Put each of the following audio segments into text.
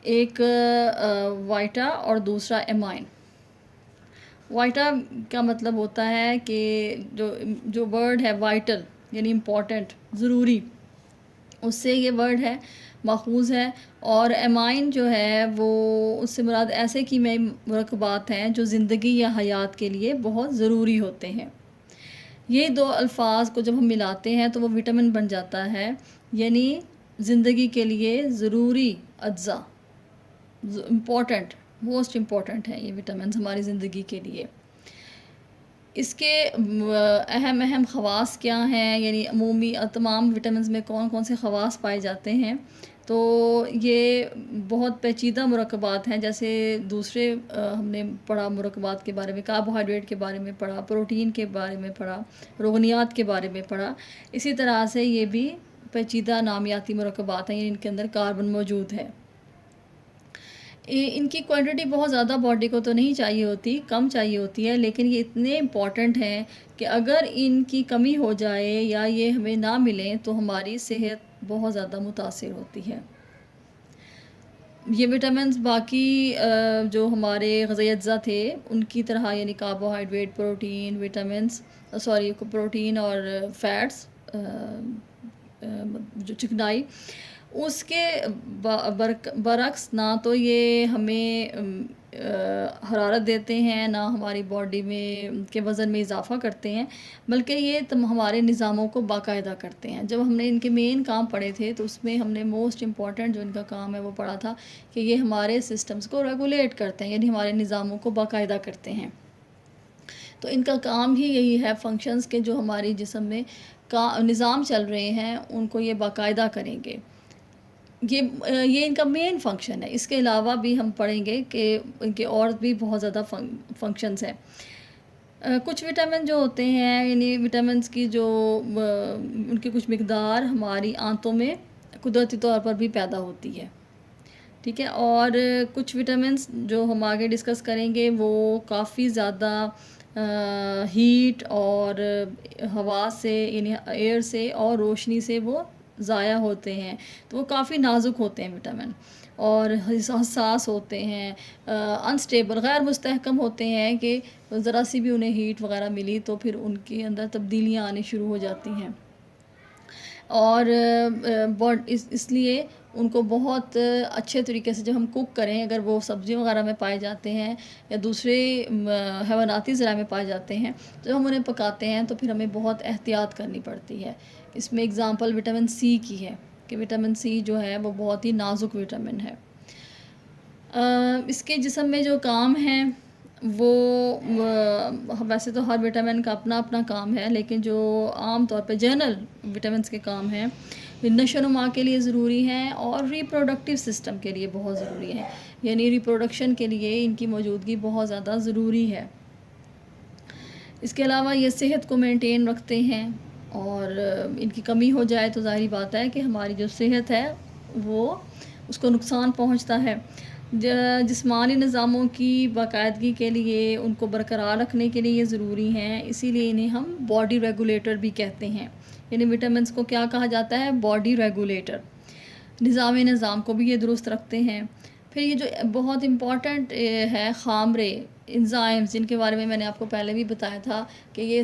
ایک وائٹا اور دوسرا ایمائن۔ وائٹا کا مطلب ہوتا ہے کہ جو ورڈ ہے وائٹل یعنی امپورٹنٹ، ضروری، اس سے یہ ورڈ ہے ماخوذ ہے، اور ایمائن جو ہے وہ اس سے مراد ایسے کیمیائی مرکبات ہیں جو زندگی یا حیات کے لیے بہت ضروری ہوتے ہیں۔ یہ دو الفاظ کو جب ہم ملاتے ہیں تو وہ وٹامن بن جاتا ہے، یعنی زندگی کے لیے ضروری اجزاء، امپورٹنٹ، موسٹ امپورٹنٹ ہیں یہ وٹامنز ہماری زندگی کے لیے۔ اس کے اہم اہم خواص کیا ہیں، یعنی عمومی تمام وٹامنز میں کون کون سے خواص پائے جاتے ہیں، تو یہ بہت پیچیدہ مرکبات ہیں۔ جیسے دوسرے ہم نے پڑھا مرکبات کے بارے میں، کاربوہائیڈریٹ کے بارے میں پڑھا، پروٹین کے بارے میں پڑھا، رغنیات کے بارے میں پڑھا، اسی طرح سے یہ بھی پیچیدہ نامیاتی مرکبات ہیں، یعنی ان کے اندر کاربن موجود ہے۔ ان کی کوانٹٹی بہت زیادہ باڈی کو تو نہیں چاہیے ہوتی، کم چاہیے ہوتی ہے، لیکن یہ اتنے امپورٹنٹ ہیں کہ اگر ان کی کمی ہو جائے یا یہ ہمیں نہ ملیں تو ہماری صحت بہت زیادہ متاثر ہوتی ہے۔ یہ وٹامنز باقی جو ہمارے غذائی اجزاء تھے ان کی طرح، یعنی کاربوہائیڈریٹ، پروٹین، پروٹین اور فیٹس، جو چکنائی، اس کے برعکس نہ تو یہ ہمیں حرارت دیتے ہیں، نہ ہماری باڈی میں کے وزن میں اضافہ کرتے ہیں، بلکہ یہ ہمارے نظاموں کو باقاعدہ کرتے ہیں۔ جب ہم نے ان کے مین کام پڑھے تھے تو اس میں ہم نے موسٹ امپورٹنٹ جو ان کا کام ہے وہ پڑھا تھا کہ یہ ہمارے سسٹمز کو ریگولیٹ کرتے ہیں، یعنی ہمارے نظاموں کو باقاعدہ کرتے ہیں۔ تو ان کا کام ہی یہی ہے، فنکشنز کے جو ہماری جسم میں نظام چل رہے ہیں ان کو یہ باقاعدہ کریں گے۔ یہ ان کا مین فنکشن ہے۔ اس کے علاوہ بھی ہم پڑھیں گے کہ ان کے اور بھی بہت زیادہ فنکشنز ہیں۔ کچھ وٹامن جو ہوتے ہیں، یعنی وٹامنز کی جو ان کی کچھ مقدار ہماری آنتوں میں قدرتی طور پر بھی پیدا ہوتی ہے، ٹھیک ہے، اور کچھ وٹامنز جو ہم آگے ڈسکس کریں گے وہ کافی زیادہ ہیٹ اور ہوا سے، یعنی ایئر سے اور روشنی سے وہ ضائع ہوتے ہیں، تو وہ کافی نازک ہوتے ہیں وٹامن، اور حساس ہوتے ہیں، انسٹیبل، غیر مستحکم ہوتے ہیں کہ ذرا سی بھی انہیں ہیٹ وغیرہ ملی تو پھر ان کے اندر تبدیلیاں آنی شروع ہو جاتی ہیں، اور اس لیے ان کو بہت اچھے طریقے سے جب ہم کوک کریں، اگر وہ سبزیوں وغیرہ میں پائے جاتے ہیں یا دوسرے حیواناتی ذرائع میں پائے جاتے ہیں، جب ہم انہیں پکاتے ہیں تو پھر ہمیں بہت احتیاط کرنی پڑتی ہے۔ اس میں اگزامپل وٹامن سی کی ہے کہ وٹامن سی جو ہے وہ بہت ہی نازک وٹامن ہے۔ اس کے جسم میں جو کام ہیں وہ ویسے تو ہر وٹامن کا اپنا اپنا کام ہے، لیکن جو عام طور پہ جنرل وٹامنس کے کام ہیں، نشو و نما کے لیے ضروری ہیں اور ریپروڈکٹیو سسٹم کے لیے بہت ضروری ہیں، یعنی ریپروڈکشن کے لیے ان کی موجودگی بہت زیادہ ضروری ہے۔ اس کے علاوہ یہ صحت کو مینٹین رکھتے ہیں، اور ان کی کمی ہو جائے تو ظاہری بات ہے کہ ہماری جو صحت ہے وہ اس کو نقصان پہنچتا ہے۔ جسمانی نظاموں کی باقاعدگی کے لیے، ان کو برقرار رکھنے کے لیے یہ ضروری ہیں، اسی لیے انہیں ہم باڈی ریگولیٹر بھی کہتے ہیں، یعنی وٹامنس کو کیا کہا جاتا ہے؟ Body regulator. نظام کو بھی یہ درست رکھتے ہیں۔ پھر یہ جو بہت امپورٹنٹ ہے خامرے، انزائمز، جن کے بارے میں نے آپ کو پہلے بھی بتایا تھا کہ یہ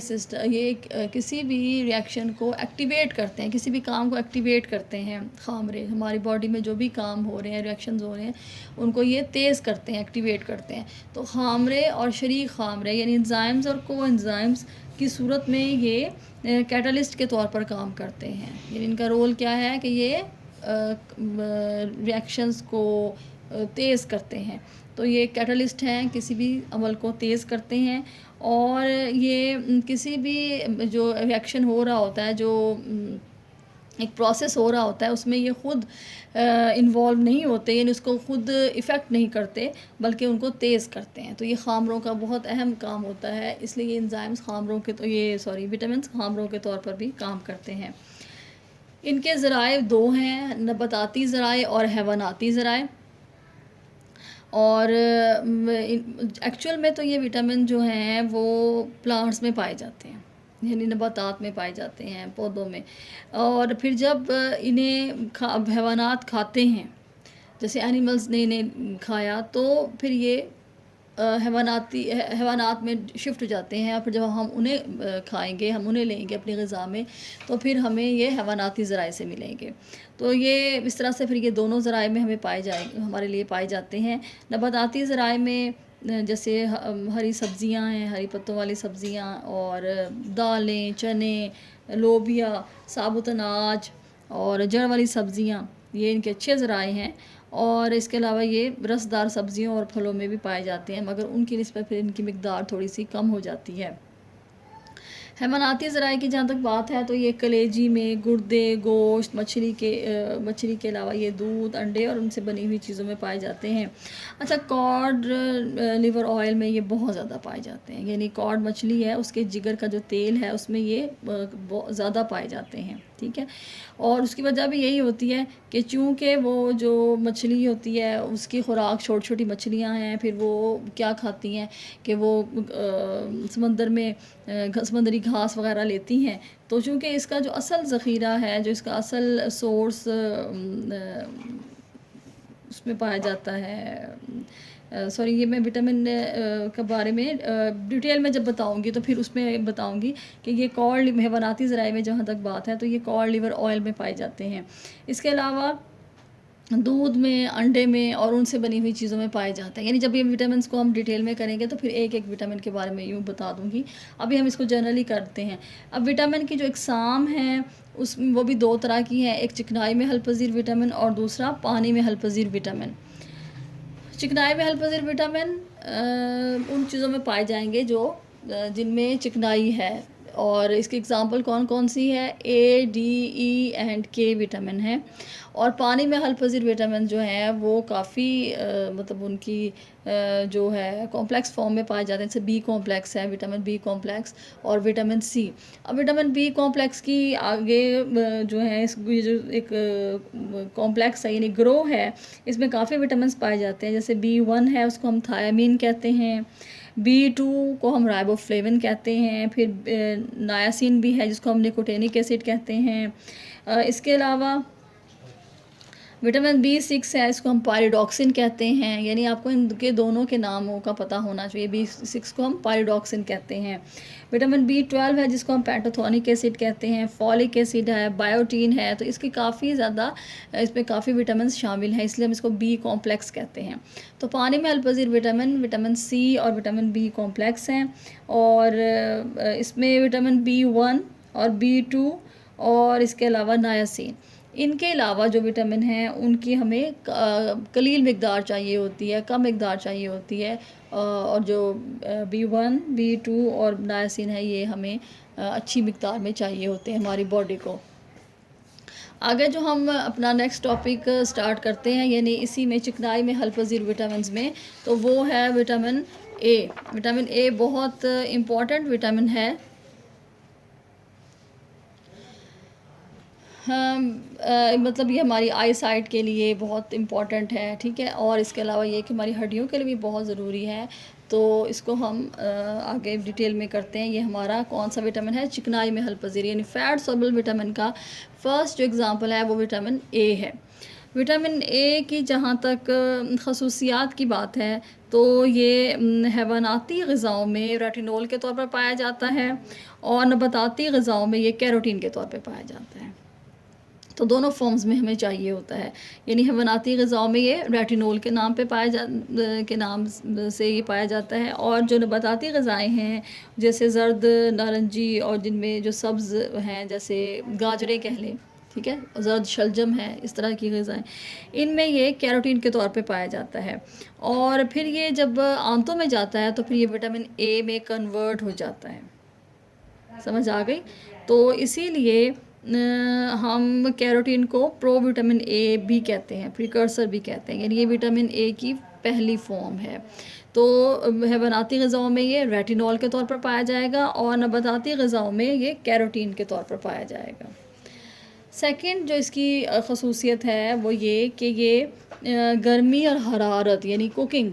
کسی بھی ریئیکشن کو ایکٹیویٹ کرتے ہیں، کسی بھی کام کو ایکٹیویٹ کرتے ہیں۔ خامرے ہماری باڈی میں جو بھی کام ہو رہے ہیں، ریئیکشنز ہو رہے ہیں، ان کو یہ تیز کرتے ہیں، ایکٹیویٹ کرتے ہیں۔ تو خامرے اور شریک خامرے، یعنی انزائمز اور کو انزائمز کی صورت میں یہ کیٹالسٹ کے طور پر کام کرتے ہیں، یعنی ان کا رول کیا ہے کہ یہ ریئیکشنز کو تیز کرتے ہیں۔ تو یہ کیٹالسٹ ہیں، کسی بھی عمل کو تیز کرتے ہیں، اور یہ کسی بھی جو ریئیکشن ہو رہا ہوتا ہے، جو ایک پروسیس ہو رہا ہوتا ہے، اس میں یہ خود انوالو نہیں ہوتے، یعنی اس کو خود ایفیکٹ نہیں کرتے، بلکہ ان کو تیز کرتے ہیں۔ تو یہ خامروں کا بہت اہم کام ہوتا ہے، اس لیے یہ انزائمز وٹامنس خامروں کے طور پر بھی کام کرتے ہیں۔ ان کے ذرائع دو ہیں، نباتاتی ذرائع اور حیواناتی ذرائع، اور ایکچوئل میں تو یہ وٹامن جو ہیں وہ پلانٹس میں پائے جاتے ہیں، یعنی نباتات میں پائے جاتے ہیں، پودوں میں، اور پھر جب انہیں حیوانات کھاتے ہیں جیسے اینیملز نے کھایا تو پھر یہ حیوانات میں شفٹ ہو جاتے ہیں، اور پھر جب ہم انہیں کھائیں گے، ہم انہیں لیں گے اپنی غذا میں، تو پھر ہمیں یہ حیواناتی ذرائع سے ملیں گے. تو یہ اس طرح سے پھر یہ دونوں ذرائع میں ہمارے لیے پائے جاتے ہیں. نباتاتی ذرائع میں جیسے ہری سبزیاں ہیں، ہری پتوں والی سبزیاں، اور دالیں، چنے، لوبیا، ثابت اناج اور جڑ والی سبزیاں، یہ ان کے اچھے ذرائع ہیں. اور اس کے علاوہ یہ رسدار سبزیوں اور پھلوں میں بھی پائے جاتے ہیں، مگر ان کی نسبت پھر ان کی مقدار تھوڑی سی کم ہو جاتی ہے. حیواناتی ذرائع کی جہاں تک بات ہے تو یہ کلیجی میں گردے، گوشت، مچھلی کے علاوہ یہ دودھ، انڈے اور ان سے بنی ہوئی چیزوں میں پائے جاتے ہیں. اچھا، کارڈ لیور آئل میں یہ بہت زیادہ پائے جاتے ہیں، یعنی کارڈ مچھلی ہے، اس کے جگر کا جو تیل ہے اس میں یہ زیادہ پائے جاتے ہیں. ٹھیک ہے، اور اس کی وجہ بھی یہی ہوتی ہے کہ چونکہ وہ جو مچھلی ہوتی ہے اس کی خوراک چھوٹی چھوٹی مچھلیاں ہیں، پھر وہ کیا کھاتی ہیں کہ وہ سمندر میں سمندری گھاس وغیرہ لیتی ہیں. تو چونکہ اس کا جو اصل ذخیرہ ہے، جو اس کا اصل سورس اس میں پایا جاتا ہے، سوری، یہ میں وٹامن کے بارے میں ڈیٹیل میں جب بتاؤں گی تو پھر اس میں بتاؤں گی کہ یہ کارڈ حیواناتی ذرائع میں جہاں تک بات ہے تو یہ کارڈ لیور آئل میں پائے جاتے ہیں. اس کے علاوہ دودھ میں، انڈے میں اور ان سے بنی ہوئی چیزوں میں پائے جاتے ہیں. یعنی جب یہ وٹامنس کو ہم ڈیٹیل میں کریں گے تو پھر ایک ایک وٹامن کے بارے میں یوں بتا دوں گی. ابھی ہم اس کو جنرلی کرتے ہیں. اب وٹامن کی جو اقسام ہیں وہ بھی دو طرح کی ہیں، ایک چکنائی میں حل پذیر وٹامن اور دوسرا پانی میں حل پذیر وٹامن. چکنائی میں حل پذیر وٹامن ان چیزوں میں پائے جائیں گے جن میں چکنائی ہے، اور اس کی اگزامپل کون کون سی ہے؟ اے، ڈی، ای اینڈ کے وٹامن ہے. اور پانی میں حل پذیر وٹامن جو ہیں وہ کافی مطلب ان کی جو ہے کمپلیکس فارم میں پائے جاتے ہیں. جیسے بی کمپلیکس ہے، وٹامن بی کمپلیکس، اور وٹامن سی. اب وٹامن بی کمپلیکس کی آگے جو ہے جو ایک کمپلیکس ہے، یعنی گروہ ہے، اس میں کافی وٹامنس پائے جاتے ہیں. جیسے B1 ہے، اس کو ہم تھیامین کہتے ہیں. B2 کو ہم رائبو فلیون کہتے ہیں. پھر نایاسین بھی ہے جس کو ہم نیکوٹینک ایسڈ کہتے ہیں. اس کے علاوہ وٹامن B6 ہے، اس کو ہم پائریڈوکسن کہتے ہیں. یعنی آپ کو ان کے دونوں کے ناموں کا پتہ ہونا چاہیے. B6 کو ہم پائریڈوکسن کہتے ہیں. وٹامن B12 ہے جس کو ہم پینٹوتھونک ایسڈ کہتے ہیں. فولک ایسڈ ہے، بائیوٹین ہے. تو اس کی کافی زیادہ، اس میں کافی وٹامنس شامل ہیں، اس لیے ہم اس کو بی کمپلیکس کہتے ہیں. تو پانی میں حل پذیر وٹامن سی اور وٹامن بی کمپلیکس ہیں. اور اس میں وٹامن B1 اور B2 اور اس کے علاوہ نایاسین. ان کے علاوہ جو وٹامن ہیں ان کی ہمیں قلیل مقدار چاہیے ہوتی ہے، کم مقدار چاہیے ہوتی ہے. اور جو B1، B2 اور نایاسین ہے یہ ہمیں اچھی مقدار میں چاہیے ہوتے ہیں ہماری باڈی کو. آگے جو ہم اپنا نیکسٹ ٹاپک سٹارٹ کرتے ہیں، یعنی اسی میں چکنائی میں حل پذیر وٹامنز میں، تو وہ ہے وٹامن اے. وٹامن اے بہت امپورٹنٹ وٹامن ہے. مطلب یہ ہماری آئی سائٹ کے لیے بہت امپورٹنٹ ہے. ٹھیک ہے، اور اس کے علاوہ یہ کہ ہماری ہڈیوں کے لیے بھی بہت ضروری ہے. تو اس کو ہم آگے ڈیٹیل میں کرتے ہیں. یہ ہمارا کون سا وٹامن ہے؟ چکنائی میں حل پذیر، یعنی فیٹ سولبل وٹامن کا فرسٹ جو اگزامپل ہے وہ وٹامن اے ہے. وٹامن اے کی جہاں تک خصوصیات کی بات ہے تو یہ حیواناتی غذاؤں میں ریٹینول کے طور پر پایا جاتا ہے، اور نباتاتی غذاؤں میں یہ کیروٹین کے طور پہ پایا جاتا ہے. تو دونوں فارمز میں ہمیں چاہیے ہوتا ہے. یعنی حیواناتی غذاؤں میں یہ ریٹینول کے نام پہ کے نام سے یہ پایا جاتا ہے، اور جو نباتاتی غذائیں ہیں جیسے زرد، نارنجی اور جن میں جو سبز ہیں جیسے گاجریں کہہ لیں، ٹھیک ہے، زرد شلجم ہے، اس طرح کی غذائیں، ان میں یہ کیروٹین کے طور پہ پایا جاتا ہے. اور پھر یہ جب آنتوں میں جاتا ہے تو پھر یہ وٹامن اے میں کنورٹ ہو جاتا ہے. سمجھ آ گئی؟ تو اسی لیے ہم کیروٹین کو پرو وٹامن اے بھی کہتے ہیں، پریکرسر بھی کہتے ہیں. یعنی یہ وٹامن اے کی پہلی فارم ہے. تو حیواناتی غذاؤں میں یہ ریٹینول کے طور پر پایا جائے گا، اور نباتاتی غذاؤں میں یہ کیروٹین کے طور پر پایا جائے گا. سیکنڈ جو اس کی خصوصیت ہے وہ یہ کہ یہ گرمی اور حرارت، یعنی کوکنگ،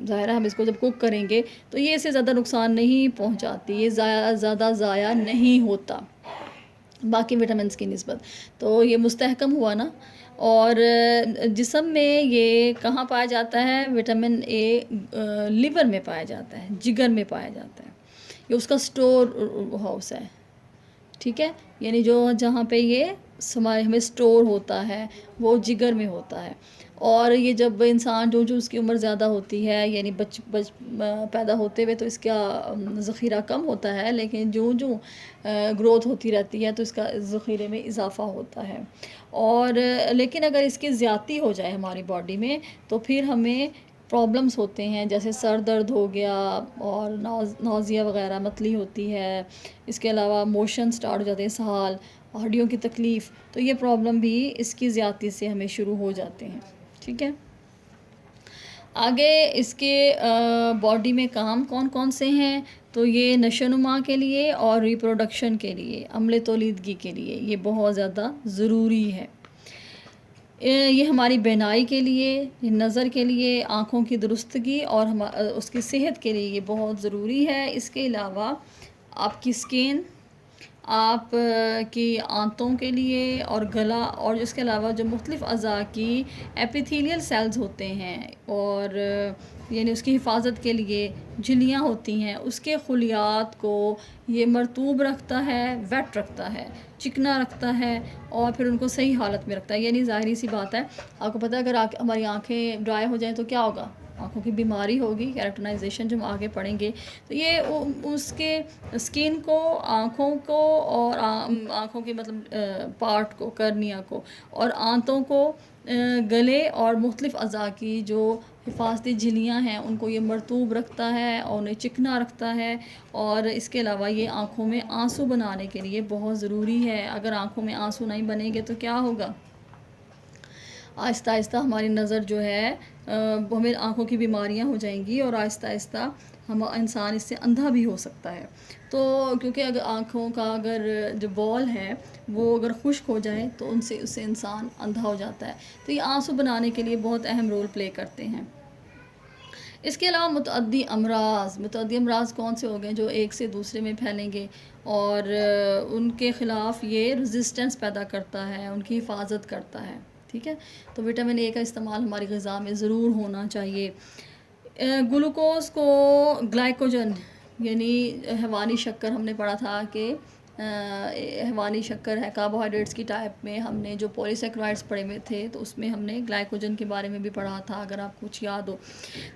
ظاہر ہے ہم اس کو جب کوک کریں گے تو یہ اس سے زیادہ نقصان نہیں پہنچاتی، یہ زیادہ ضائع نہیں ہوتا. باقی وٹامنس کی نسبت، تو یہ مستحکم ہوا نا۔ اور جسم میں یہ کہاں پایا جاتا ہے؟ وٹامن اے لیور میں پایا جاتا ہے، جگر میں پایا جاتا ہے، یہ اس کا سٹور ہاؤس ہے، ٹھیک ہے، یعنی جہاں پہ یہ ہمیں سٹور ہوتا ہے وہ جگر میں ہوتا ہے۔ اور یہ جب انسان جو اس کی عمر زیادہ ہوتی ہے، یعنی پیدا ہوتے ہوئے تو اس کا ذخیرہ کم ہوتا ہے، لیکن جو گروتھ ہوتی رہتی ہے تو اس کا ذخیرے میں اضافہ ہوتا ہے۔ اور لیکن اگر اس کی زیادتی ہو جائے ہماری باڈی میں تو پھر ہمیں پرابلمس ہوتے ہیں، جیسے سر درد ہو گیا اور نوزیا وغیرہ، متلی ہوتی ہے، اس کے علاوہ موشن سٹارٹ ہو جاتے ہیں، اسہال، ہڈیوں کی تکلیف، تو یہ پرابلم بھی اس کی زیادتی سے ہمیں شروع ہو جاتے ہیں، ٹھیک ہے۔ آگے اس کے باڈی میں کام کون کون سے ہیں؟ تو یہ نشو و نما کے لیے اور ریپروڈکشن کے لیے، عمل تولیدگی کے لیے یہ بہت زیادہ ضروری ہے۔ یہ ہماری بینائی کے لیے، نظر کے لیے، آنکھوں کی درستگی اور اس کی صحت کے لیے یہ بہت ضروری ہے۔ اس کے علاوہ آپ کی سکین، آپ کی آنتوں کے لیے اور گلا، اور اس کے علاوہ جو مختلف اعضاء کی ایپیتھیلیل سیلز ہوتے ہیں، اور یعنی اس کی حفاظت کے لیے جھلیاں ہوتی ہیں، اس کے خلیات کو یہ مرطوب رکھتا ہے، ویٹ رکھتا ہے، چکنا رکھتا ہے، اور پھر ان کو صحیح حالت میں رکھتا ہے۔ یعنی ظاہری سی بات ہے، آپ کو پتہ ہے اگر ہماری آنکھیں ڈرائی ہو جائیں تو کیا ہوگا؟ آنکھوں کی بیماری ہوگی، کیراٹنائزیشن، جو ہم آگے پڑھیں گے۔ تو یہ اس کے اسکن کو، آنکھوں کو، اور آنکھوں کے مطلب پارٹ کو، کرنیا کو، اور آنتوں کو، گلے اور مختلف اعضاء کی جو حفاظتی جھلیاں ہیں ان کو یہ مرطوب رکھتا ہے اور انہیں چکنا رکھتا ہے۔ اور اس کے علاوہ یہ آنکھوں میں آنسو بنانے کے لیے بہت ضروری ہے۔ اگر آنکھوں میں آنسو نہیں بنیں گے تو کیا ہوگا؟ آہستہ آہستہ ہماری نظر جو ہے ہمیں آنکھوں کی بیماریاں ہو جائیں گی، اور آہستہ آہستہ انسان اس سے اندھا بھی ہو سکتا ہے۔ تو کیونکہ اگر آنکھوں کا جو بال ہے وہ اگر خشک ہو جائے تو اس سے انسان اندھا ہو جاتا ہے۔ تو یہ آنسو بنانے کے لیے بہت اہم رول پلے کرتے ہیں۔ اس کے علاوہ متعدی امراض کون سے ہو گئے جو ایک سے دوسرے میں پھیلیں گے، اور ان کے خلاف یہ ریزسٹنس پیدا کرتا ہے، ان کی حفاظت کرتا ہے، ٹھیک ہے۔ تو وٹامن اے کا استعمال ہماری غذا میں ضرور ہونا چاہیے۔ گلوکوز کو گلائکوجن، یعنی حیوانی شکر، ہم نے پڑھا تھا کہ حیوانی شکر ہے کاربوہائیڈریٹس کی ٹائپ میں، ہم نے جو پولی سیکرائڈس پڑھے ہوئے تھے تو اس میں ہم نے گلائکوجن کے بارے میں بھی پڑھا تھا، اگر آپ کچھ یاد ہو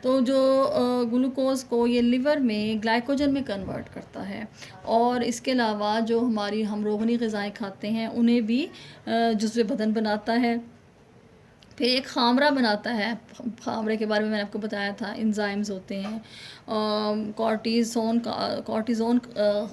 تو۔ جو گلوکوز کو یہ لیور میں گلائکوجن میں کنورٹ کرتا ہے، اور اس کے علاوہ جو ہم روغنی غذائیں کھاتے ہیں انہیں بھی جزو بدن بناتا ہے۔ پھر ایک خامرہ بناتا ہے، خامرے کے بارے میں نے آپ کو بتایا تھا، انزائمز ہوتے ہیں، کورٹیزون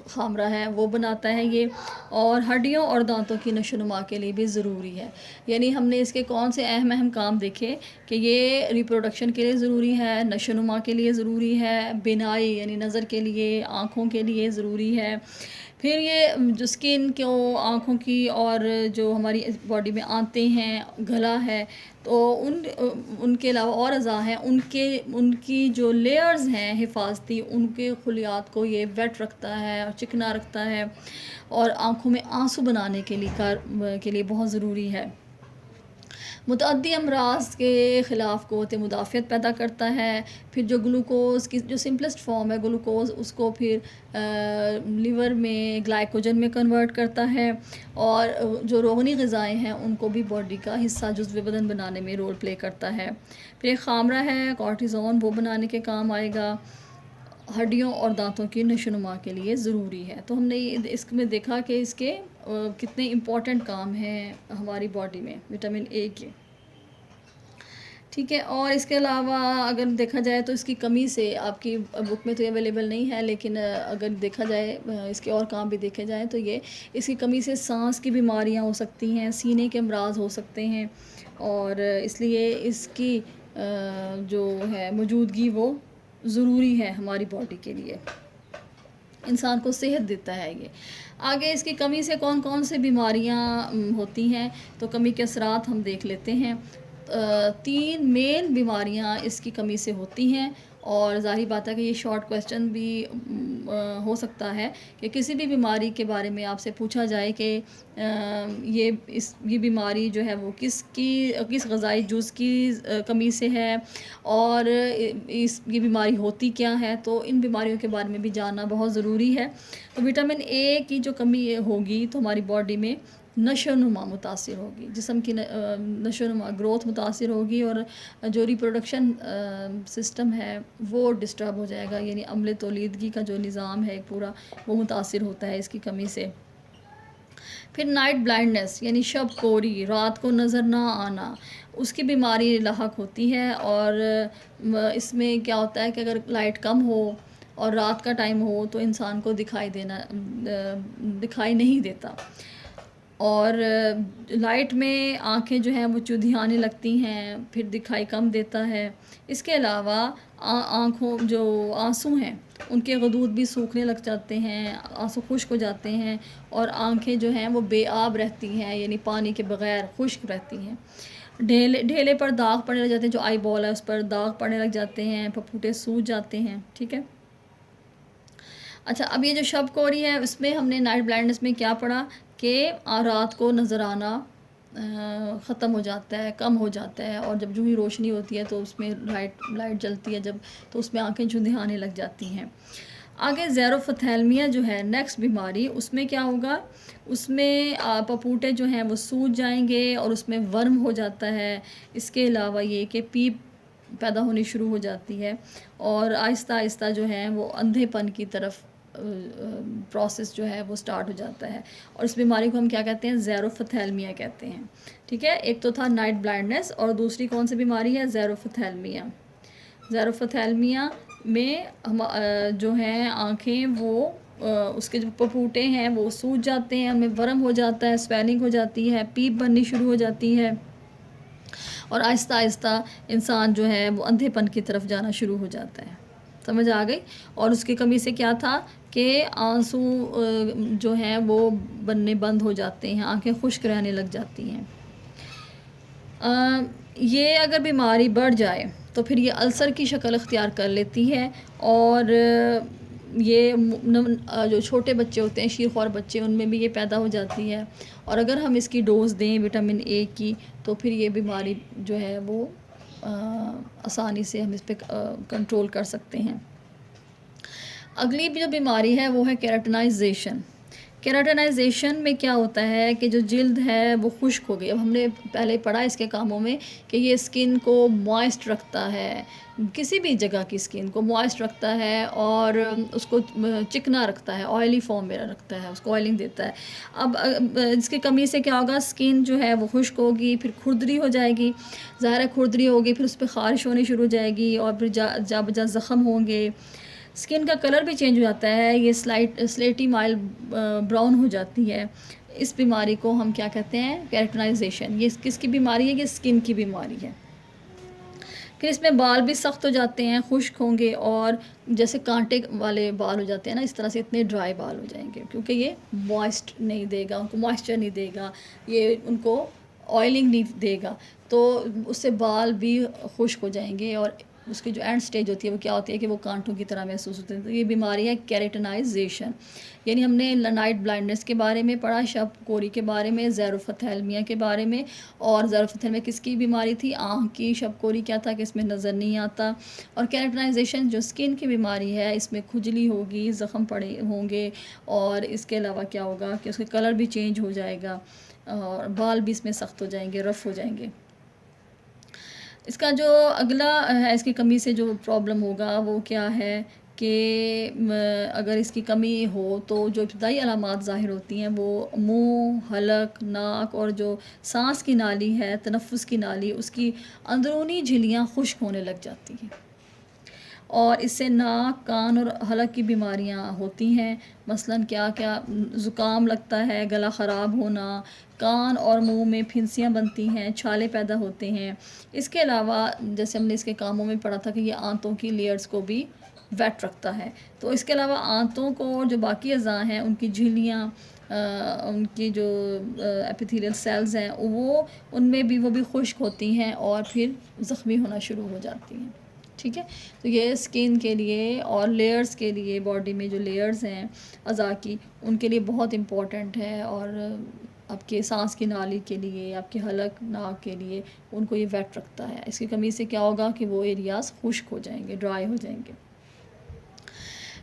خامرہ ہے وہ بناتا ہے یہ، اور ہڈیوں اور دانتوں کی نشو و نما کے لیے بھی ضروری ہے۔ یعنی ہم نے اس کے کون سے اہم کام دیکھے کہ یہ ریپروڈکشن کے لیے ضروری ہے، نشو و نما کے لیے ضروری ہے، بینائی یعنی نظر کے لیے، آنکھوں کے لیے ضروری ہے۔ پھر یہ جو سکن کو، آنکھوں کی، اور جو ہماری باڈی میں آنتیں ہیں، گلا ہے، تو ان کے علاوہ اور اعضاء ہیں، ان کی جو لیئرز ہیں حفاظتی، ان کے خلیات کو یہ ویٹ رکھتا ہے اور چکنا رکھتا ہے، اور آنکھوں میں آنسو بنانے کے لیے بہت ضروری ہے۔ متعدی امراض کے خلاف قوت مدافعت پیدا کرتا ہے۔ پھر جو گلوکوز کی جو سمپلسٹ فارم ہے گلوکوز، اس کو پھر لیور میں گلائکوجن میں کنورٹ کرتا ہے، اور جو روغنی غذائیں ہیں ان کو بھی باڈی کا حصہ، جزو بدن بنانے میں رول پلے کرتا ہے۔ پھر ایک خامرہ ہے کورٹیزون، وہ بنانے کے کام آئے گا، ہڈیوں اور دانتوں کی نشو و نما کے لیے ضروری ہے۔ تو ہم نے اس میں دیکھا کہ اس کے کتنے امپورٹنٹ کام ہیں ہماری باڈی میں وٹامن اے کے، ٹھیک ہے۔ اور اس کے علاوہ اگر دیکھا جائے تو اس کی کمی سے، آپ کی بک میں تو یہ اویلیبل نہیں ہے، لیکن اگر دیکھا جائے اس کے اور کام بھی دیکھے جائیں تو یہ اس کی کمی سے سانس کی بیماریاں ہو سکتی ہیں، سینے کے امراض ہو سکتے ہیں، اور اس لیے اس کی جو ہے موجودگی وہ ضروری ہے ہماری باڈی کے لیے، انسان کو صحت دیتا ہے یہ۔ آگے اس کی کمی سے کون کون سے بیماریاں ہوتی ہیں، تو کمی کے اثرات ہم دیکھ لیتے ہیں۔ 3 مین بیماریاں اس کی کمی سے ہوتی ہیں، اور ظاہری بات ہے کہ یہ شارٹ کویسچن بھی ہو سکتا ہے کہ کسی بھی بیماری کے بارے میں آپ سے پوچھا جائے کہ یہ بیماری جو ہے وہ کس غذائی جز کی کمی سے ہے، اور یہ بیماری ہوتی کیا ہے، تو ان بیماریوں کے بارے میں بھی جاننا بہت ضروری ہے۔ تو وٹامن اے کی جو کمی ہوگی تو ہماری باڈی میں نشو و نما متاثر ہوگی، جسم کی نشو و نما گروتھ متاثر ہوگی، اور جو ریپروڈکشن سسٹم ہے وہ ڈسٹرب ہو جائے گا، یعنی عمل تولیدگی کا جو نظام ہے پورا وہ متاثر ہوتا ہے اس کی کمی سے۔ پھر نائٹ بلائنڈنس یعنی شب کوری، رات کو نظر نہ آنا، اس کی بیماری لاحق ہوتی ہے، اور اس میں کیا ہوتا ہے کہ اگر لائٹ کم ہو اور رات کا ٹائم ہو تو انسان کو دکھائی نہیں دیتا، اور لائٹ میں آنکھیں جو ہیں وہ چودھیانے لگتی ہیں، پھر دکھائی کم دیتا ہے۔ اس کے علاوہ آنکھوں جو آنسو ہیں ان کے غدود بھی سوکھنے لگ جاتے ہیں، آنسو خشک ہو جاتے ہیں، اور آنکھیں جو ہیں وہ بے آب رہتی ہیں، یعنی پانی کے بغیر خشک رہتی ہیں۔ ڈھیلے پر داغ پڑنے لگ جاتے ہیں، جو آئی بال ہے اس پر داغ پڑنے لگ جاتے ہیں، پھپھوٹے سوج جاتے ہیں، ٹھیک ہے۔ اچھا، اب یہ جو شب کوری ہے اس میں ہم نے نائٹ بلائنڈنس میں کیا پڑھا کہ رات کو نظر آنا ختم ہو جاتا ہے، کم ہو جاتا ہے، اور جب جو ہی روشنی ہوتی ہے تو اس میں لائٹ جلتی ہے جب، تو اس میں آنکھیں چندھیانے لگ جاتی ہیں۔ آگے زیروفتھیلمیا جو ہے نیکسٹ بیماری، اس میں کیا ہوگا، اس میں پپوٹے جو ہیں وہ سوج جائیں گے اور اس میں ورم ہو جاتا ہے۔ اس کے علاوہ یہ کہ پیپ پیدا ہونی شروع ہو جاتی ہے، اور آہستہ آہستہ جو ہے وہ اندھے پن کی طرف پروسیس جو ہے وہ سٹارٹ ہو جاتا ہے، اور اس بیماری کو ہم کیا کہتے ہیں، زیروفتھیلمیا کہتے ہیں، ٹھیک ہے۔ ایک تو تھا نائٹ بلائنڈنس، اور دوسری کون سی بیماری ہے، زیروفتھیلمیا۔ زیروفتھیلمیا میں جو ہیں آنکھیں وہ اس کے جو پپوٹے ہیں وہ سوج جاتے ہیں، ان میں ورم ہو جاتا ہے، سویلنگ ہو جاتی ہے، پیپ بننی شروع ہو جاتی ہے، اور آہستہ آہستہ انسان جو ہے وہ اندھے پن کی طرف جانا شروع ہو جاتا ہے۔ سمجھ آ گئی؟ اور اس کی کمی سے کیا تھا کہ آنسو جو ہیں وہ بننے بند ہو جاتے ہیں، آنکھیں خشک رہنے لگ جاتی ہیں۔ یہ اگر بیماری بڑھ جائے تو پھر یہ السر کی شکل اختیار کر لیتی ہے، اور یہ جو چھوٹے بچے ہوتے ہیں، شیرخوار بچے، ان میں بھی یہ پیدا ہو جاتی ہے، اور اگر ہم اس کی ڈوز دیں وٹامن اے کی تو پھر یہ بیماری جو ہے وہ آسانی سے ہم اس پہ کنٹرول کر سکتے ہیں۔ اگلی جو بیماری ہے وہ ہے کیراٹنائزیشن۔ کیراٹنائزیشن میں کیا ہوتا ہے کہ جو جلد ہے وہ خشک ہو گئی، اب ہم نے پہلے پڑھا اس کے کاموں میں کہ یہ اسکن کو موائسٹ رکھتا ہے، کسی بھی جگہ کی اسکن کو موائسٹ رکھتا ہے، اور اس کو چکنا رکھتا ہے، آئلی فارم میں رکھتا ہے، اس کو آئلنگ دیتا ہے۔ اب اس کی کمی سے کیا ہوگا، اسکن جو ہے وہ خشک ہوگی، پھر کھردری ہو جائے گی، ظاہر ہے کھردری ہوگی، پھر اس پہ خارش ہونی شروع ہو جائے گی، اور پھر جا بجا زخم ہوں گے، اسکن کا کلر بھی چینج ہو جاتا ہے، یہ سلیٹی مائل براؤن ہو جاتی ہے۔ اس بیماری کو ہم کیا کہتے ہیں، کیراٹنائزیشن۔ یہ کس کی بیماری ہے، یہ اسکن کی بیماری ہے۔ پھر اس میں بال بھی سخت ہو جاتے ہیں، خشک ہوں گے، اور جیسے کانٹے والے بال ہو جاتے ہیں نا، اس طرح سے اتنے ڈرائی بال ہو جائیں گے، کیونکہ یہ موائسٹ نہیں دے گا، ان کو موائسچر نہیں دے گا، یہ ان کو آئلنگ نہیں دے گا، تو اس سے بال بھی خشک ہو جائیں گے، اور اس کی جو اینڈ سٹیج ہوتی ہے وہ کیا ہوتی ہے کہ وہ کانٹوں کی طرح محسوس ہوتے ہیں۔ تو یہ بیماری ہے کیراٹنائزیشن، یعنی ہم نے نائٹ بلائنڈنس کے بارے میں پڑھا، شب کوری کے بارے میں، زیروفتھیلمیا کے بارے میں، اور زیروفتھیلمیا کس کی بیماری تھی، آنکھ کی، شب کوری کیا تھا کہ اس میں نظر نہیں آتا، اور کیراٹنائزیشن جو اسکن کی بیماری ہے، اس میں کھجلی ہوگی، زخم پڑے ہوں گے، اور اس کے علاوہ کیا ہوگا کہ اس کا کلر بھی چینج ہو جائے گا، اور بال بھی اس میں سخت ہو جائیں گے، رف ہو جائیں گے۔ اس کا جو اگلا ہے، اس کی کمی سے جو پرابلم ہوگا وہ کیا ہے کہ اگر اس کی کمی ہو تو جو ابتدائی علامات ظاہر ہوتی ہیں وہ منہ، حلق، ناک، اور جو سانس کی نالی ہے، تنفس کی نالی، اس کی اندرونی جھلیاں خشک ہونے لگ جاتی ہیں، اور اس سے ناک، کان اور حلق کی بیماریاں ہوتی ہیں، مثلاً کیا کیا، زکام لگتا ہے، گلا خراب ہونا، کان اور منہ میں پھنسیاں بنتی ہیں، چھالے پیدا ہوتے ہیں۔ اس کے علاوہ جیسے ہم نے اس کے کاموں میں پڑھا تھا کہ یہ آنتوں کی لیئرز کو بھی ویٹ رکھتا ہے، تو اس کے علاوہ آنتوں کو جو باقی اعضاء ہیں ان کی جھلیاں، ان کی جو ایپیتھیلیل سیلز ہیں وہ ان میں بھی وہ بھی خشک ہوتی ہیں، اور پھر زخمی ہونا شروع ہو جاتی ہیں، ٹھیک ٹھیک ہے. تو یہ اسکن کے لیے اور لیئرز کے لیے، باڈی میں جو لیئرز ہیں اعضاء کی، ان کے لیے بہت امپورٹنٹ ہے. اور آپ کے سانس کی نالی کے لیے، آپ کے حلق ناک کے لیے ان کو یہ ویٹ رکھتا ہے. اس کی کمی سے کیا ہوگا کہ وہ ایریاز خشک ہو جائیں گے، ڈرائی ہو جائیں گے.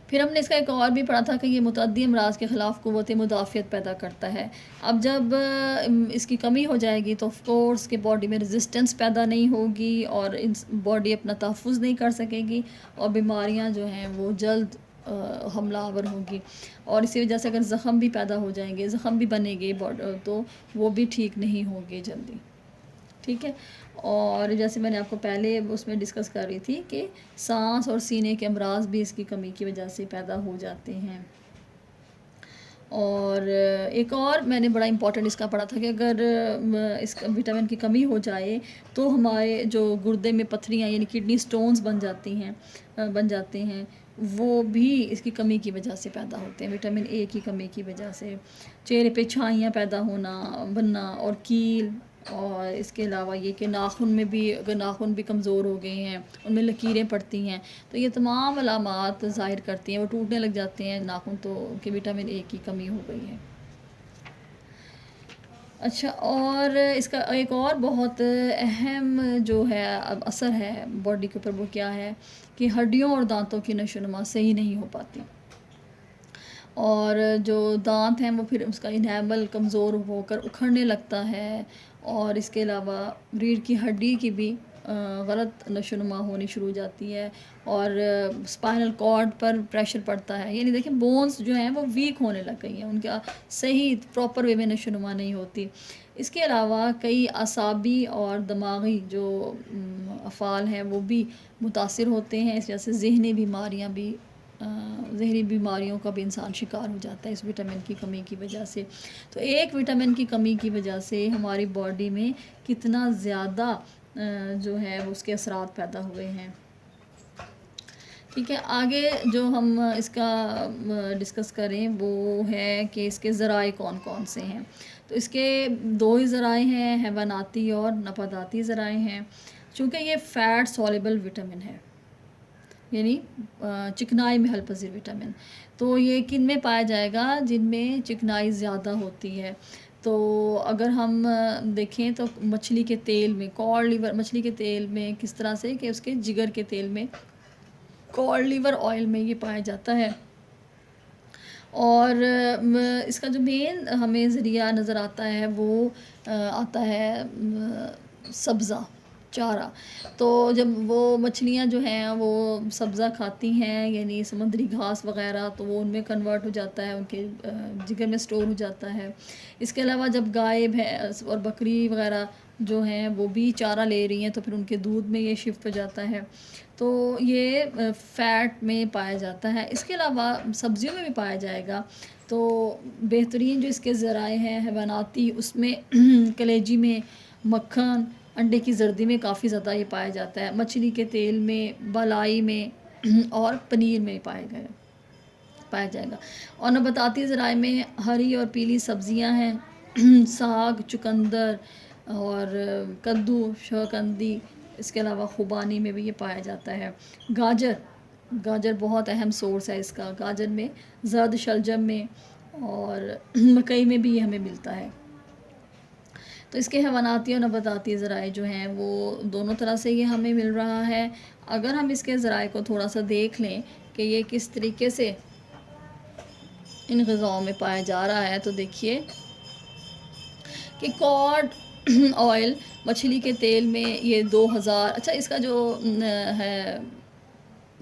پھر ہم نے اس کا ایک اور بھی پڑھا تھا کہ یہ متعدی امراض کے خلاف قوت مدافعت پیدا کرتا ہے. اب جب اس کی کمی ہو جائے گی تو آف کورس کہ باڈی میں ریزسٹنس پیدا نہیں ہوگی اور باڈی اپنا تحفظ نہیں کر سکے گی اور بیماریاں جو ہیں وہ جلد حملہ آور ہوگی. اور اسی وجہ سے اگر زخم بھی پیدا ہو جائیں گے، زخم بھی بنے گے تو وہ بھی ٹھیک نہیں ہوں گے جلدی. ٹھیک ہے. اور جیسے میں نے آپ کو پہلے اس میں ڈسکس کر رہی تھی کہ سانس اور سینے کے امراض بھی اس کی کمی کی وجہ سے پیدا ہو جاتے ہیں. اور ایک اور میں نے بڑا امپورٹنٹ اس کا پڑھا تھا کہ اگر اس وٹامن کی کمی ہو جائے تو ہمارے جو گردے میں پتھریاں یعنی کڈنی سٹونز بن جاتے ہیں وہ بھی اس کی کمی کی وجہ سے پیدا ہوتے ہیں، وٹامن اے کی کمی کی وجہ سے. چہرے پہ چھائیاں پیدا بننا اور کیل. اور اس کے علاوہ یہ کہ ناخن میں بھی، اگر ناخن بھی کمزور ہو گئے ہیں، ان میں لکیریں پڑتی ہیں، تو یہ تمام علامات ظاہر کرتی ہیں، وہ ٹوٹنے لگ جاتے ہیں ناخن تو کہ وٹامن اے کی کمی ہو گئی ہے. اچھا، اور اس کا ایک اور بہت اہم جو ہے اب اثر ہے باڈی کے اوپر وہ کیا ہے کہ ہڈیوں اور دانتوں کی نشو و نما صحیح نہیں ہو پاتی. اور جو دانت ہیں وہ پھر اس کا انیمل کمزور ہو کر اکھڑنے لگتا ہے. اور اس کے علاوہ ریڑھ کی ہڈی کی بھی غلط نشو و نما ہونی شروع ہو جاتی ہے. اور اسپائنل کارڈ پر پریشر پڑتا ہے، یعنی دیکھیں بونز جو ہیں وہ ویک ہونے لگ گئی ہیں، ان کا صحیح پراپر وے میں نشو و نما نہیں ہوتی. اس کے علاوہ کئی اعصابی اور دماغی جو افعال ہیں وہ بھی متاثر ہوتے ہیں. اس وجہ سے ذہنی بیماریوں کا بھی انسان شکار ہو جاتا ہے اس وٹامن کی کمی کی وجہ سے. تو ایک وٹامن کی کمی کی وجہ سے ہماری باڈی میں کتنا زیادہ جو ہے اس کے اثرات پیدا ہوئے ہیں. ٹھیک ہے. آگے جو ہم اس کا ڈسکس کریں وہ ہے کہ اس کے ذرائع کون کون سے ہیں. تو اس کے دو ہی ذرائع ہیں، حیواناتی اور نباتاتی ذرائع ہیں. چونکہ یہ فیٹ سولیبل وٹامن ہے، یعنی چکنائی میں حل پذیر وٹامن، تو یہ کن میں پایا جائے گا؟ جن میں چکنائی زیادہ ہوتی ہے. تو اگر ہم دیکھیں تو مچھلی کے تیل میں، کاڈ لیور مچھلی کے تیل میں کس طرح سے کہ اس کے جگر کے تیل میں، کاڈ لیور آئل میں یہ پایا جاتا ہے. اور اس کا جو مین ہمیں ذریعہ نظر آتا ہے وہ آتا ہے سبزہ چارہ. تو جب وہ مچھلیاں جو ہیں وہ سبزہ کھاتی ہیں یعنی سمندری گھاس وغیرہ، تو وہ ان میں کنورٹ ہو جاتا ہے، ان کے جگر میں سٹور ہو جاتا ہے. اس کے علاوہ جب گائے بھینس اور بکری وغیرہ جو ہیں وہ بھی چارہ لے رہی ہیں تو پھر ان کے دودھ میں یہ شفٹ ہو جاتا ہے، تو یہ فیٹ میں پایا جاتا ہے. اس کے علاوہ سبزیوں میں بھی پایا جائے گا. تو بہترین جو اس کے ذرائع ہیں حیواناتی، اس میں کلیجی میں، مکھن، انڈے کی زردی میں کافی زیادہ یہ پایا جاتا ہے، مچھلی کے تیل میں، بالائی میں اور پنیر میں پایا جائے گا. اور نباتاتی ذرائع میں ہری اور پیلی سبزیاں ہیں، ساگ، چقندر اور کدو، شوکندی. اس کے علاوہ خوبانی میں بھی یہ پایا جاتا ہے. گاجر بہت اہم سورس ہے اس کا. گاجر میں، زرد شلجم میں اور مکئی میں بھی یہ ہمیں ملتا ہے. تو اس کے حیواناتی اور نباتاتی ذرائع جو ہیں وہ دونوں طرح سے یہ ہمیں مل رہا ہے. اگر ہم اس کے ذرائع کو تھوڑا سا دیکھ لیں کہ یہ کس طریقے سے ان غذاؤں میں پایا جا رہا ہے، تو دیکھیے کہ کاڈ آئل مچھلی کے تیل میں یہ 2000، اچھا اس کا جو ہے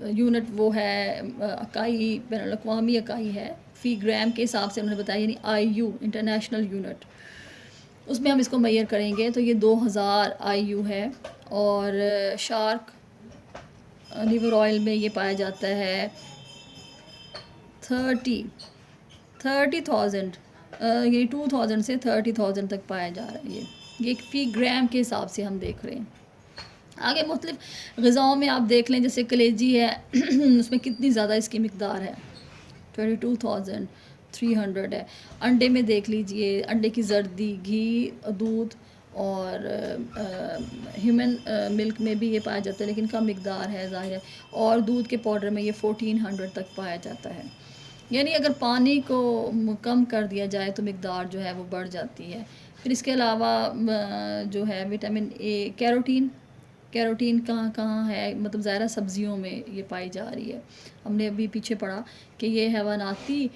یونٹ وہ ہے اکائی، بین الاقوامی اکائی ہے، فی گرام کے حساب سے انہوں نے بتایا، یعنی IU انٹرنیشنل یونٹ، اس میں ہم اس کو میئر کریں گے تو یہ 2000 IU ہے. اور شارک لیور آئل میں یہ پایا جاتا ہے 30,000 یہ 2000 سے 30,000 تک پایا جا رہا ہے. یہ فی گرام کے حساب سے ہم دیکھ رہے ہیں. آگے مختلف غذاؤں میں آپ دیکھ لیں، جیسے کلیجی ہے اس میں کتنی زیادہ اس کی مقدار ہے، 22,300 ہے. انڈے میں دیکھ لیجئے، انڈے کی زردی، گھی، دودھ اور ہیومن ملک میں بھی یہ پایا جاتا ہے لیکن کم مقدار ہے ظاہر ہے، اور دودھ کے پاؤڈر میں یہ 1400 تک پایا جاتا ہے. یعنی اگر پانی کو کم کر دیا جائے تو مقدار جو ہے وہ بڑھ جاتی ہے. پھر اس کے علاوہ جو ہے وٹامن اے، کیروٹین. کیروٹین کہاں کہاں ہے؟ مطلب ظاہرہ سبزیوں میں یہ پائی جا رہی ہے. ہم نے ابھی پیچھے پڑھا کہ یہ حیواناتی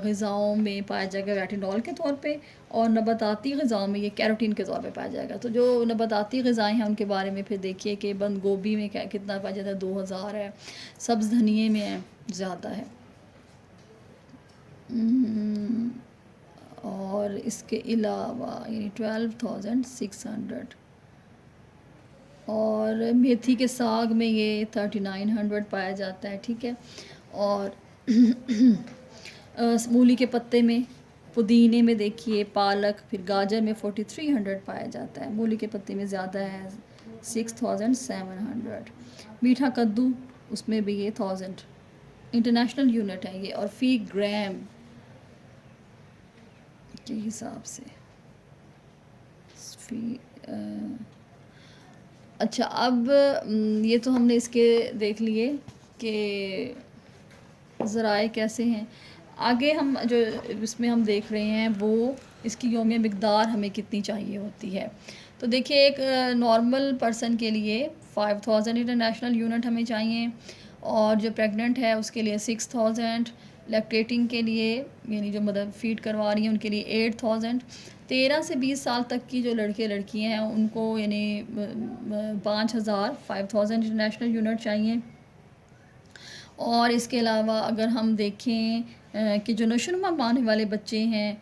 غذاؤں میں پایا جائے گا ریٹینول کے طور پہ، اور نباتاتی غذاؤں میں یہ کیروٹین کے طور پہ پایا جائے گا. تو جو نباتاتی غذائیں ہیں ان کے بارے میں پھر دیکھیے کہ بند گوبھی میں کتنا پایا جاتا ہے، 2000 ہے. سبز دھنیے میں زیادہ ہے. اور اس کے علاوہ یعنی 12,600. اور میتھی کے ساگ میں یہ 3900 پایا جاتا ہے. ٹھیک ہے. اور مولی کے پتے میں، پودینے میں دیکھیے، پالک، پھر گاجر میں 4300 پایا جاتا ہے. مولی کے پتے میں زیادہ ہے، 6700. میٹھا کدو، اس میں بھی یہ 1000 انٹرنیشنل یونٹ ہے یہ، اور فی گرام کے حساب سے فی اچھا. اب یہ تو ہم نے اس کے دیکھ لیے کہ ذرائع کیسے ہیں. آگے ہم جو اس میں ہم دیکھ رہے ہیں وہ اس کی یومیہ مقدار ہمیں کتنی چاہیے ہوتی ہے. تو دیکھیے ایک نارمل پرسن کے لیے 5000 انٹرنیشنل یونٹ ہمیں چاہیے، اور جو پریگننٹ ہے اس کے لیے 6000، لیکٹیٹنگ کے لیے یعنی جو مدر فیڈ کروا رہی ہیں ان کے لیے 8000. 13 سے 20 سال تک کی جو لڑکے لڑکیاں ہیں ان کو یعنی 5000 انٹرنیشنل یونٹ چاہیے. اور اس کے علاوہ اگر ہم دیکھیں کہ جو نشوونما پانے والے بچے ہیں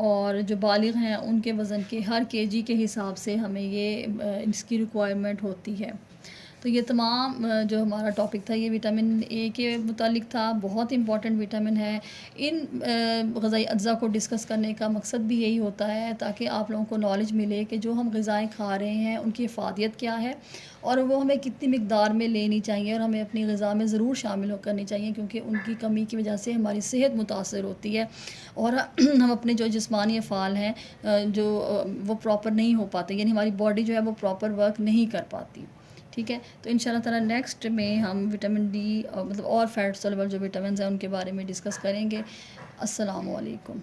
اور جو بالغ ہیں ان کے وزن کے ہر kg کے حساب سے ہمیں یہ اس کی ریکوائرمنٹ ہوتی ہے. تو یہ تمام جو ہمارا ٹاپک تھا یہ وٹامن اے کے متعلق تھا. بہت امپورٹنٹ وٹامن ہے. ان غذائی اجزاء کو ڈسکس کرنے کا مقصد بھی یہی ہوتا ہے تاکہ آپ لوگوں کو نالج ملے کہ جو ہم غذائیں کھا رہے ہیں ان کی افادیت کیا ہے، اور وہ ہمیں کتنی مقدار میں لینی چاہیے، اور ہمیں اپنی غذا میں ضرور شامل کرنی چاہیے کیونکہ ان کی کمی کی وجہ سے ہماری صحت متاثر ہوتی ہے، اور ہم اپنے جو جسمانی افعال ہیں جو وہ پراپر نہیں ہو پاتے، یعنی ہماری باڈی جو ہے وہ پراپر ورک نہیں کر پاتی. ٹھیک ہے. تو ان شاء اللہ تعالیٰ نیکسٹ میں ہم وٹامن ڈی مطلب اور فیٹ سولبل جو وٹامنز ہیں ان کے بارے میں ڈسکس کریں گے. السلام علیکم.